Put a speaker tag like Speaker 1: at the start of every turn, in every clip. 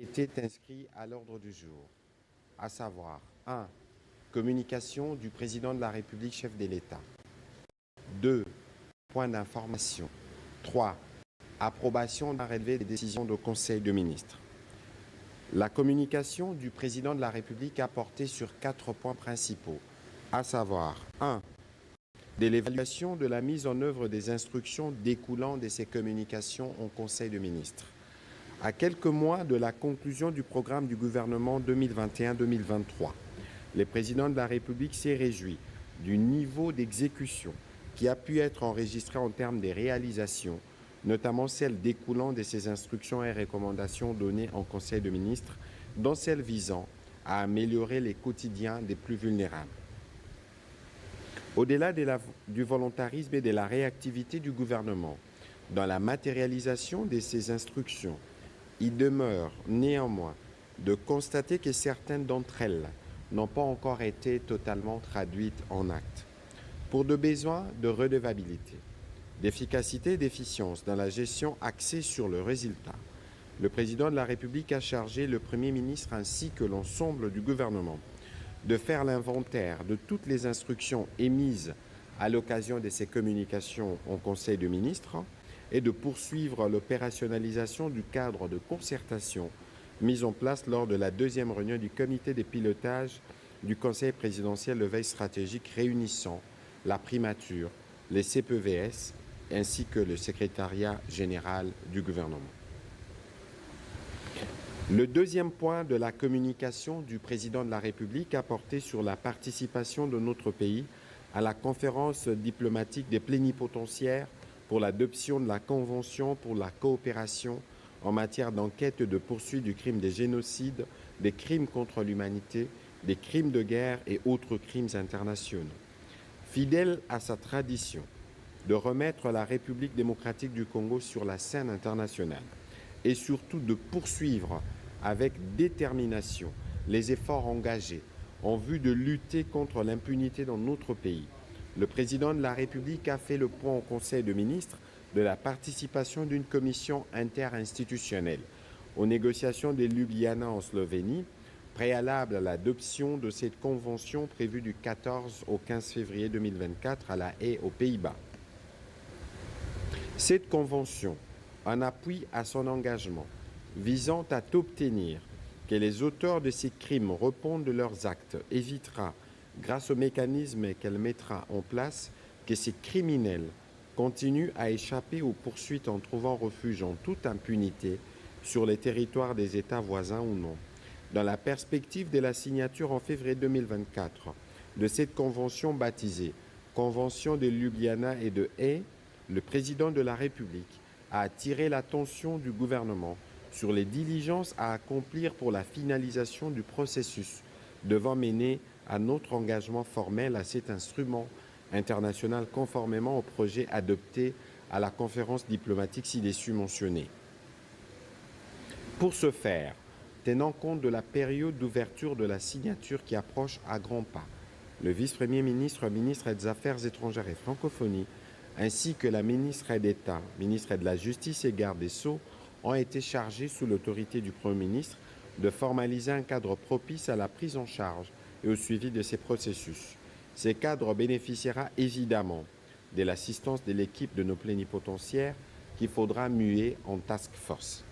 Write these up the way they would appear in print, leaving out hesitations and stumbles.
Speaker 1: était inscrit à l'ordre du jour, à savoir 1. Communication du président de la République, chef de l'État. 2. Point d'information. 3. Approbation d'un relevé des décisions du Conseil de ministres. La communication du président de la République a porté sur 4 points principaux, à savoir 1. De l'évaluation de la mise en œuvre des instructions découlant de ces communications au Conseil de ministres. À quelques mois de la conclusion du programme du gouvernement 2021-2023, le président de la République s'est réjoui du niveau d'exécution qui a pu être enregistré en termes de réalisations, notamment celles découlant de ces instructions et recommandations données en Conseil de ministres, dont celles visant à améliorer les quotidiens des plus vulnérables. Au-delà du volontarisme et de la réactivité du gouvernement dans la matérialisation de ces instructions, il demeure néanmoins de constater que certaines d'entre elles n'ont pas encore été totalement traduites en actes. Pour des besoins de redevabilité, d'efficacité et d'efficience dans la gestion axée sur le résultat, le président de la République a chargé le Premier ministre ainsi que l'ensemble du gouvernement de faire l'inventaire de toutes les instructions émises à l'occasion de ces communications au Conseil de ministres et de poursuivre l'opérationnalisation du cadre de concertation mis en place lors de la deuxième réunion du comité de pilotage du Conseil présidentiel de veille stratégique réunissant la primature, les CPVS ainsi que le secrétariat général du gouvernement. Le deuxième point de la communication du président de la République a porté sur la participation de notre pays à la conférence diplomatique des plénipotentiaires pour l'adoption de la Convention pour la coopération en matière d'enquête et de poursuite du crime des génocides, des crimes contre l'humanité, des crimes de guerre et autres crimes internationaux. Fidèle à sa tradition de remettre la République démocratique du Congo sur la scène internationale et surtout de poursuivre avec détermination les efforts engagés en vue de lutter contre l'impunité dans notre pays, le président de la République a fait le point au Conseil de ministres de la participation d'une commission interinstitutionnelle aux négociations de Ljubljana en Slovénie, préalable à l'adoption de cette convention prévue du 14 au 15 février 2024 à La Haye, aux Pays-Bas. Cette convention, en appui à son engagement, visant à obtenir que les auteurs de ces crimes répondent de leurs actes, évitera, grâce aux mécanismes qu'elle mettra en place, que ces criminels continuent à échapper aux poursuites en trouvant refuge en toute impunité sur les territoires des États voisins ou non. Dans la perspective de la signature en février 2024 de cette convention baptisée Convention de Ljubljana et de Haye, le président de la République a attiré l'attention du gouvernement sur les diligences à accomplir pour la finalisation du processus devant mener à notre engagement formel à cet instrument international conformément au projet adopté à la conférence diplomatique ci-dessus mentionnée. Pour ce faire, tenant compte de la période d'ouverture de la signature qui approche à grands pas, le vice-premier ministre, ministre des Affaires étrangères et francophonie, ainsi que la ministre d'État, ministre de la Justice et garde des Sceaux, ont été chargés sous l'autorité du Premier ministre de formaliser un cadre propice à la prise en charge et au suivi de ces processus. Ce cadre bénéficiera évidemment de l'assistance de l'équipe de nos plénipotentiaires qu'il faudra muer en task force.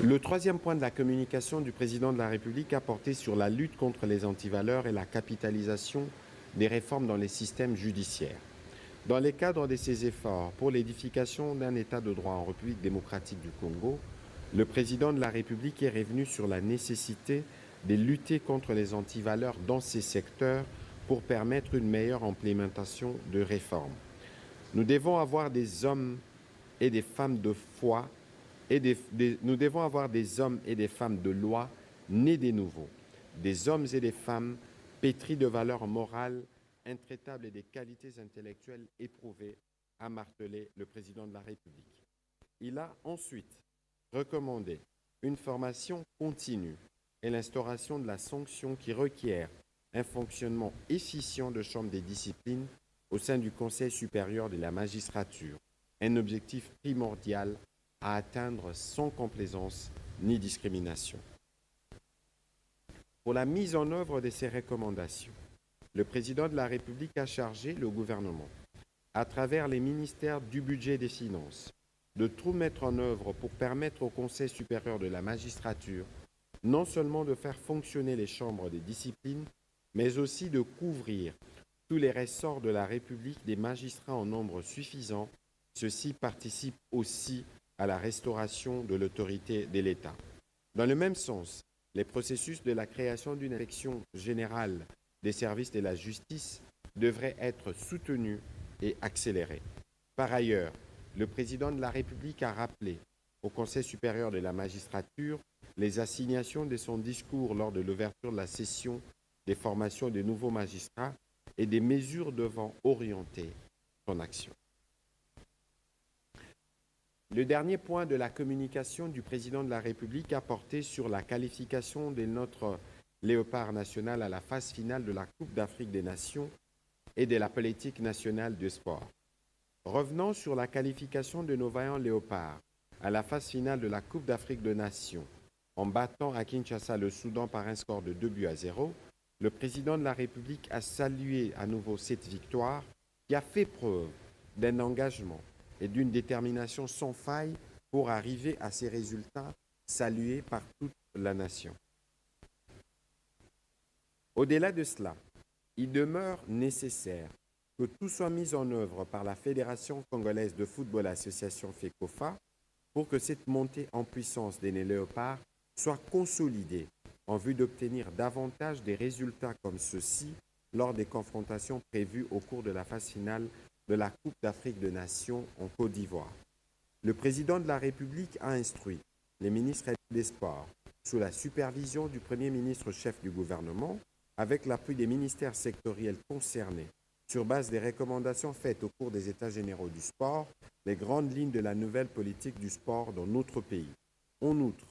Speaker 1: Le troisième point de la communication du président de la République a porté sur la lutte contre les antivaleurs et la capitalisation des réformes dans les systèmes judiciaires. Dans le cadre de ces efforts pour l'édification d'un État de droit en République démocratique du Congo, le président de la République est revenu sur la nécessité de lutter contre les antivaleurs dans ces secteurs pour permettre une meilleure implémentation de réformes. Nous devons avoir des hommes et des femmes de foi nous devons avoir des hommes et des femmes de loi nés des nouveaux, des hommes et des femmes pétris de valeurs morales intraitables et des qualités intellectuelles éprouvées, a martelé le président de la République. Il a ensuite recommandé une formation continue et l'instauration de la sanction qui requiert un fonctionnement efficient de chambre des disciplines au sein du Conseil supérieur de la magistrature, un objectif primordial à atteindre sans complaisance ni discrimination. Pour la mise en œuvre de ces recommandations, le président de la République a chargé le gouvernement, à travers les ministères du budget et des finances, de tout mettre en œuvre pour permettre au Conseil supérieur de la magistrature non seulement de faire fonctionner les chambres des disciplines, mais aussi de couvrir tous les ressorts de la République des magistrats en nombre suffisant. Ceci participe aussi à la restauration de l'autorité de l'État. Dans le même sens, les processus de la création d'une inspection générale des services de la justice devraient être soutenus et accélérés. Par ailleurs, le président de la République a rappelé au Conseil supérieur de la magistrature les assignations de son discours lors de l'ouverture de la session des formations des nouveaux magistrats et des mesures devant orienter son action. Le dernier point de la communication du président de la République a porté sur la qualification de notre léopard national à la phase finale de la Coupe d'Afrique des Nations et de la politique nationale du sport. Revenant sur la qualification de nos vaillants léopards à la phase finale de la Coupe d'Afrique des Nations, en battant à Kinshasa le Soudan par un score de 2-0, le président de la République a salué à nouveau cette victoire qui a fait preuve d'un engagement et d'une détermination sans faille pour arriver à ces résultats salués par toute la nation. Au-delà de cela, il demeure nécessaire que tout soit mis en œuvre par la Fédération congolaise de football association FECOFA pour que cette montée en puissance des léopards soit consolidée en vue d'obtenir davantage des résultats comme ceux-ci lors des confrontations prévues au cours de la phase finale de la Coupe d'Afrique des Nations en Côte d'Ivoire. Le président de la République a instruit les ministres des Sports, sous la supervision du Premier ministre chef du gouvernement, avec l'appui des ministères sectoriels concernés, sur base des recommandations faites au cours des États généraux du sport, les grandes lignes de la nouvelle politique du sport dans notre pays. En outre,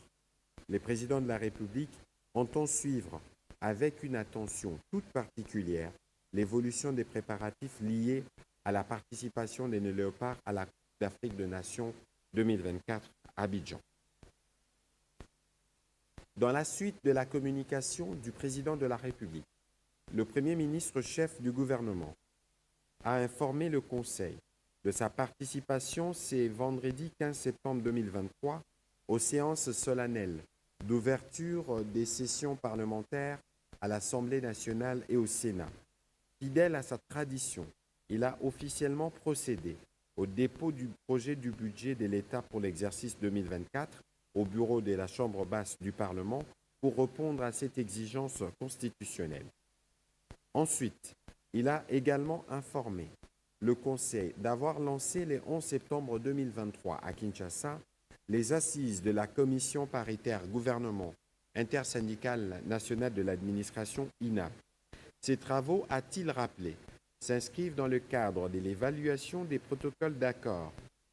Speaker 1: les présidents de la République entendent suivre avec une attention toute particulière l'évolution des préparatifs liés à la participation des léopards à la Coupe d'Afrique des Nations 2024 à Abidjan. Dans la suite de la communication du président de la République, le Premier ministre chef du gouvernement a informé le Conseil de sa participation ce vendredi 15 septembre 2023 aux séances solennelles d'ouverture des sessions parlementaires à l'Assemblée nationale et au Sénat. Fidèle à sa tradition, il a officiellement procédé au dépôt du projet du budget de l'État pour l'exercice 2024 au bureau de la Chambre basse du Parlement pour répondre à cette exigence constitutionnelle. Ensuite, il a également informé le Conseil d'avoir lancé le 11 septembre 2023 à Kinshasa les assises de la Commission paritaire gouvernement intersyndicale nationale de l'administration INAP. Ces travaux, a-t-il rappelé, s'inscrivent dans le cadre de l'évaluation des protocoles d'accord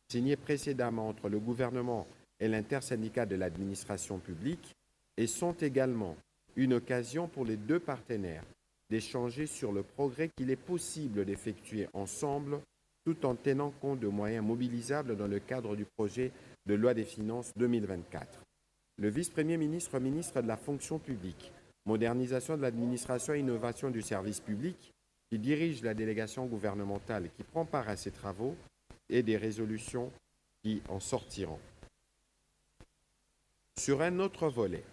Speaker 1: signés précédemment entre le gouvernement et l'intersyndicat de l'administration publique et sont également une occasion pour les deux partenaires d'échanger sur le progrès qu'il est possible d'effectuer ensemble tout en tenant compte de moyens mobilisables dans le cadre du projet de loi des finances 2024. Le vice-premier ministre, ministre de la fonction publique, modernisation de l'administration et innovation du service public, qui dirige la délégation gouvernementale qui prend part à ces travaux et des résolutions qui en sortiront. Sur un autre volet,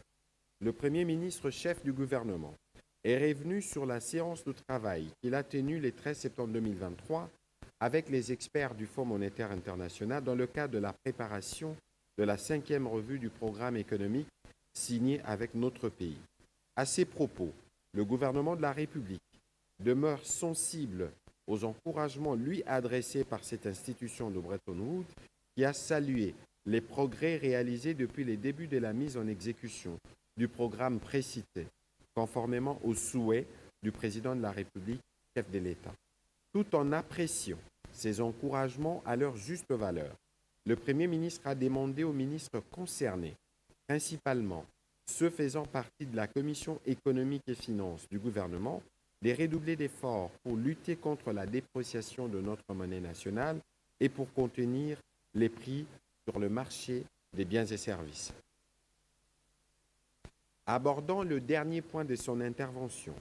Speaker 1: le Premier ministre chef du gouvernement est revenu sur la séance de travail qu'il a tenue le 13 septembre 2023 avec les experts du Fonds monétaire international dans le cadre de la préparation de la 5e revue du programme économique signée avec notre pays. À ces propos, le gouvernement de la République demeure sensible aux encouragements lui adressés par cette institution de Bretton Woods qui a salué les progrès réalisés depuis les débuts de la mise en exécution du programme précité, conformément aux souhaits du président de la République, chef de l'État. Tout en appréciant ces encouragements à leur juste valeur, le Premier ministre a demandé aux ministres concernés, principalement ceux faisant partie de la Commission économique et finances du gouvernement, de redoubler d'efforts pour lutter contre la dépréciation de notre monnaie nationale et pour contenir les prix sur le marché des biens et services. Abordant le dernier point de son intervention,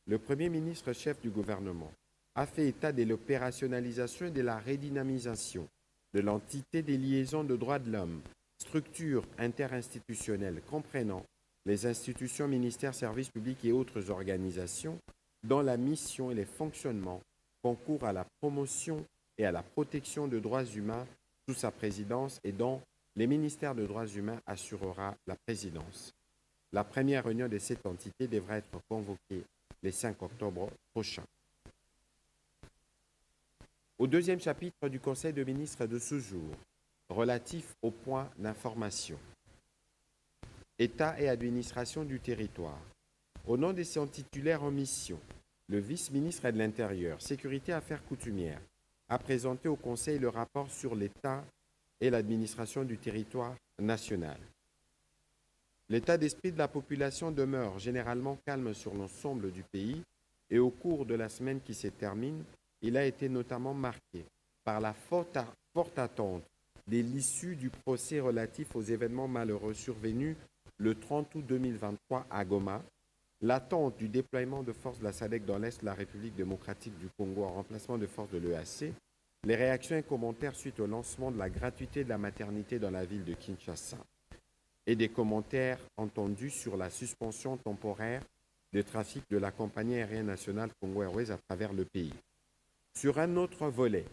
Speaker 1: le Premier ministre chef du gouvernement a fait état de l'opérationnalisation et de la redynamisation de l'entité des liaisons de droits de l'homme, structure interinstitutionnelle comprenant les institutions, ministères, services publics et autres organisations dont la mission et les fonctionnements concourent à la promotion et à la protection des droits humains sous sa présidence et dont les ministères des droits humains assurera la présidence. La première réunion de cette entité devra être convoquée le 5 octobre prochain. Au deuxième chapitre du Conseil de ministres de ce jour, relatif aux points d'information. État et administration du territoire. Au nom de son titulaire en mission, le vice-ministre de l'Intérieur, Sécurité et Affaires coutumières, a présenté au Conseil le rapport sur l'État et l'administration du territoire national. L'état d'esprit de la population demeure généralement calme sur l'ensemble du pays et au cours de la semaine qui se termine, il a été notamment marqué par la forte attente de l'issue du procès relatif aux événements malheureux survenus le 30 août 2023 à Goma, l'attente du déploiement de forces de la SADC dans l'Est de la République démocratique du Congo en remplacement de forces de l'EAC, les réactions et commentaires suite au lancement de la gratuité de la maternité dans la ville de Kinshasa et des commentaires entendus sur la suspension temporaire de trafic de la compagnie aérienne nationale Congo Airways à travers le pays. Sur un autre volet,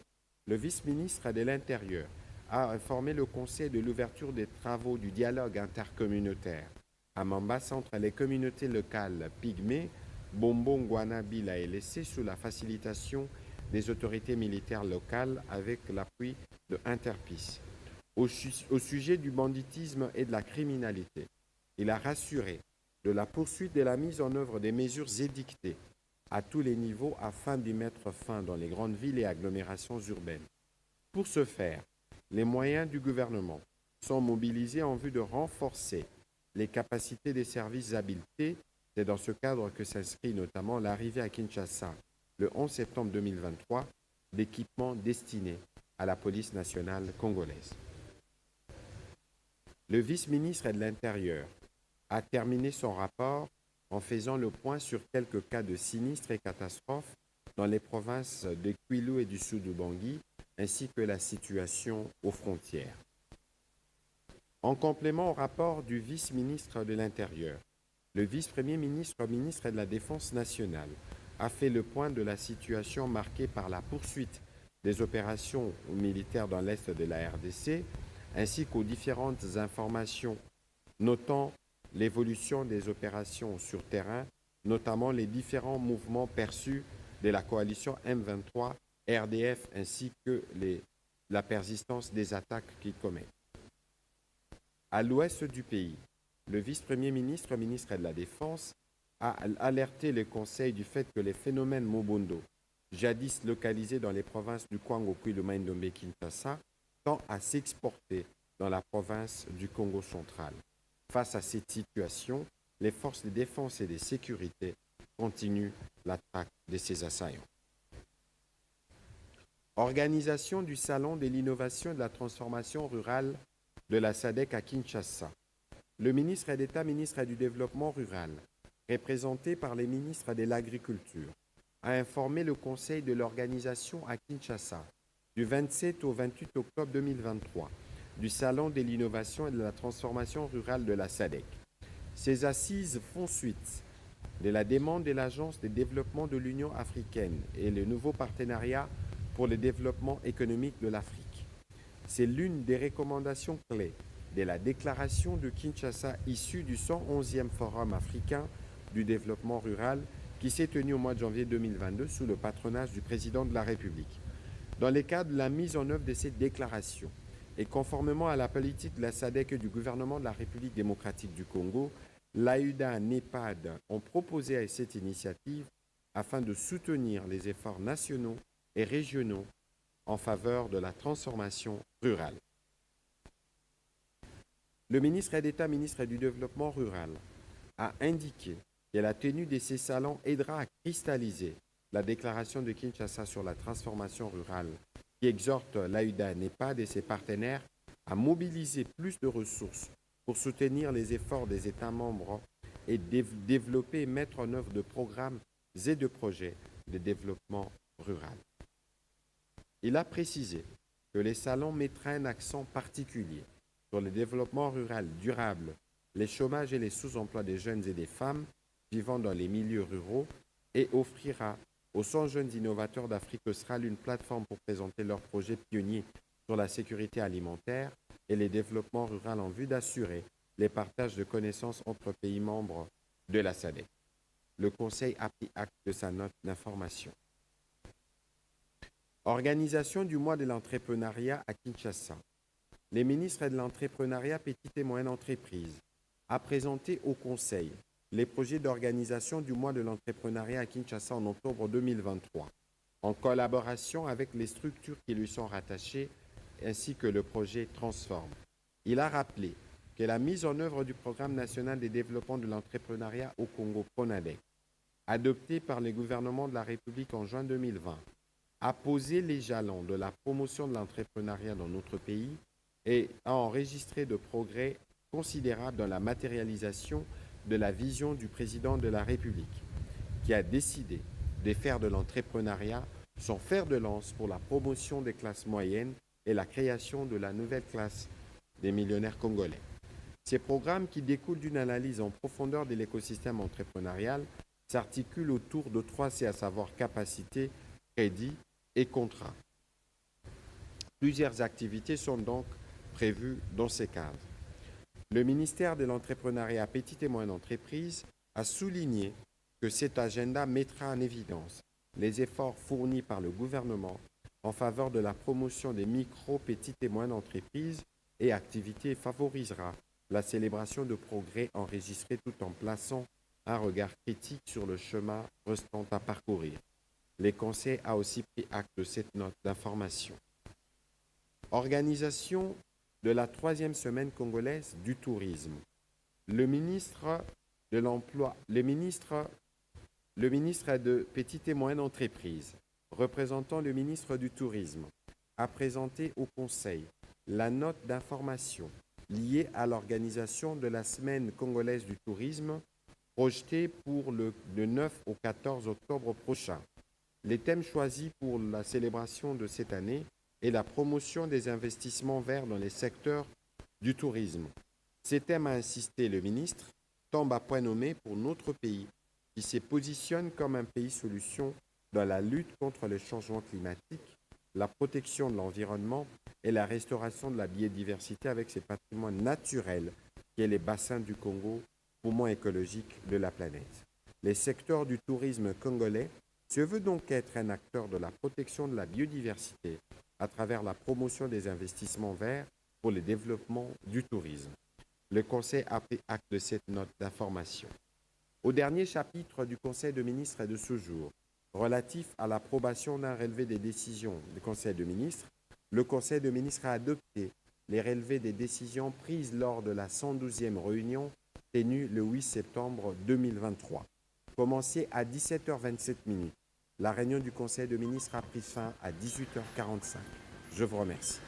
Speaker 1: le vice-ministre de l'Intérieur a informé le Conseil de l'ouverture des travaux du dialogue intercommunautaire à Mambasa entre les communautés locales Pygmée, Bombo, Ngwana, Bila et Lessé sous la facilitation des autorités militaires locales avec l'appui de Interpis. Au sujet du banditisme et de la criminalité, il a rassuré de la poursuite de la mise en œuvre des mesures édictées à tous les niveaux afin d'y mettre fin dans les grandes villes et agglomérations urbaines. Pour ce faire, les moyens du gouvernement sont mobilisés en vue de renforcer les capacités des services habilités. C'est dans ce cadre que s'inscrit notamment l'arrivée à Kinshasa, le 11 septembre 2023, d'équipements destinés à la police nationale congolaise. Le vice-ministre de l'Intérieur a terminé son rapport en faisant le point sur quelques cas de sinistres et catastrophes dans les provinces de Kwilu et du Sud-Ubangi, ainsi que la situation aux frontières. En complément au rapport du vice-ministre de l'Intérieur, le vice-premier ministre, ministre de la Défense nationale, a fait le point de la situation marquée par la poursuite des opérations militaires dans l'est de la RDC, ainsi qu'aux différentes informations notant l'évolution des opérations sur terrain, notamment les différents mouvements perçus de la coalition M23, RDF, ainsi que la persistance des attaques qu'ils commettent. À l'ouest du pays, le vice-premier ministre, ministre de la Défense, a alerté le Conseil du fait que les phénomènes Mobondo, jadis localisés dans les provinces du Kwango, Kwilu, Ndombe et Kinshasa, tendent à s'exporter dans la province du Congo central. Face à cette situation, les forces de défense et de sécurité continuent l'attaque de ces assaillants. Organisation du Salon de l'innovation et de la transformation rurale de la SADC à Kinshasa. Le ministre d'État, ministre du Développement rural, représenté par les ministres de l'Agriculture, a informé le Conseil de l'organisation à Kinshasa du 27 au 28 octobre 2023 du Salon de l'innovation et de la transformation rurale de la SADC. Ces assises font suite de la demande de l'Agence de développement de l'Union africaine et le nouveau partenariat pour le développement économique de l'Afrique. C'est l'une des recommandations clés de la déclaration de Kinshasa issue du 111e Forum africain du développement rural qui s'est tenu au mois de janvier 2022 sous le patronage du président de la République. Dans le cadre de la mise en œuvre de cette déclaration, et conformément à la politique de la SADC et du gouvernement de la République démocratique du Congo, l'AUDA, NEPAD ont proposé à cette initiative afin de soutenir les efforts nationaux et régionaux en faveur de la transformation rurale. Le ministre d'État, ministre du Développement rural, a indiqué que la tenue de ces salons aidera à cristalliser la déclaration de Kinshasa sur la transformation rurale qui exhorte l'AUDA, NEPAD et ses partenaires à mobiliser plus de ressources pour soutenir les efforts des États membres et développer et mettre en œuvre de programmes et de projets de développement rural. Il a précisé que les salons mettraient un accent particulier sur le développement rural durable, les chômages et les sous-emplois des jeunes et des femmes vivant dans les milieux ruraux et offrira aux 100 jeunes innovateurs d'Afrique australe une plateforme pour présenter leurs projets pionniers sur la sécurité alimentaire et les développements ruraux en vue d'assurer les partages de connaissances entre pays membres de la SADC. Le Conseil a pris acte de sa note d'information. Organisation du mois de l'entrepreneuriat à Kinshasa. Les ministres de l'entrepreneuriat petites et moyennes entreprises a présenté au Conseil les projets d'organisation du mois de l'entrepreneuriat à Kinshasa en octobre 2023, en collaboration avec les structures qui lui sont rattachées, ainsi que le projet Transform. Il a rappelé que la mise en œuvre du Programme national de développement de l'entrepreneuriat au Congo, PRONADEC, adopté par le gouvernement de la République en juin 2020, a posé les jalons de la promotion de l'entrepreneuriat dans notre pays et a enregistré de progrès considérables dans la matérialisation de la vision du président de la République, qui a décidé de faire de l'entrepreneuriat son fer de lance pour la promotion des classes moyennes et la création de la nouvelle classe des millionnaires congolais. Ces programmes, qui découlent d'une analyse en profondeur de l'écosystème entrepreneurial, s'articulent autour de 3 C, à savoir capacité, crédit et contrat. Plusieurs activités sont donc prévues dans ces cadres. Le ministère de l'Entrepreneuriat Petites et Moyennes Entreprises a souligné que cet agenda mettra en évidence les efforts fournis par le gouvernement en faveur de la promotion des micro, petites et moyennes entreprises et activités et favorisera la célébration de progrès enregistrés tout en plaçant un regard critique sur le chemin restant à parcourir. Le Conseil a aussi pris acte de cette note d'information. Organisation de la 3e semaine congolaise du tourisme. Le ministre de l'Emploi, le ministre de Petites et Moyennes Entreprises, représentant le ministre du Tourisme, a présenté au Conseil la note d'information liée à l'organisation de la semaine congolaise du tourisme projetée pour le 9 au 14 octobre prochain. Les thèmes choisis pour la célébration de cette année est la promotion des investissements verts dans les secteurs du tourisme. Ces thèmes, a insisté le ministre, tombent à point nommé pour notre pays, qui se positionne comme un pays solution dans la lutte contre le changement climatique, la protection de l'environnement et la restauration de la biodiversité avec ses patrimoines naturels, qui est les bassins du Congo, poumon écologique de la planète. Les secteurs du tourisme congolais se veut donc être un acteur de la protection de la biodiversité à travers la promotion des investissements verts pour le développement du tourisme. Le Conseil a pris acte de cette note d'information. Au dernier chapitre du Conseil de ministres de ce jour, relatif à l'approbation d'un relevé des décisions du Conseil de ministres, le Conseil de ministres a adopté les relevés des décisions prises lors de la 112e réunion tenue le 8 septembre 2023. Commencée à 17h27. La réunion du Conseil de ministres a pris fin à 18h45. Je vous remercie.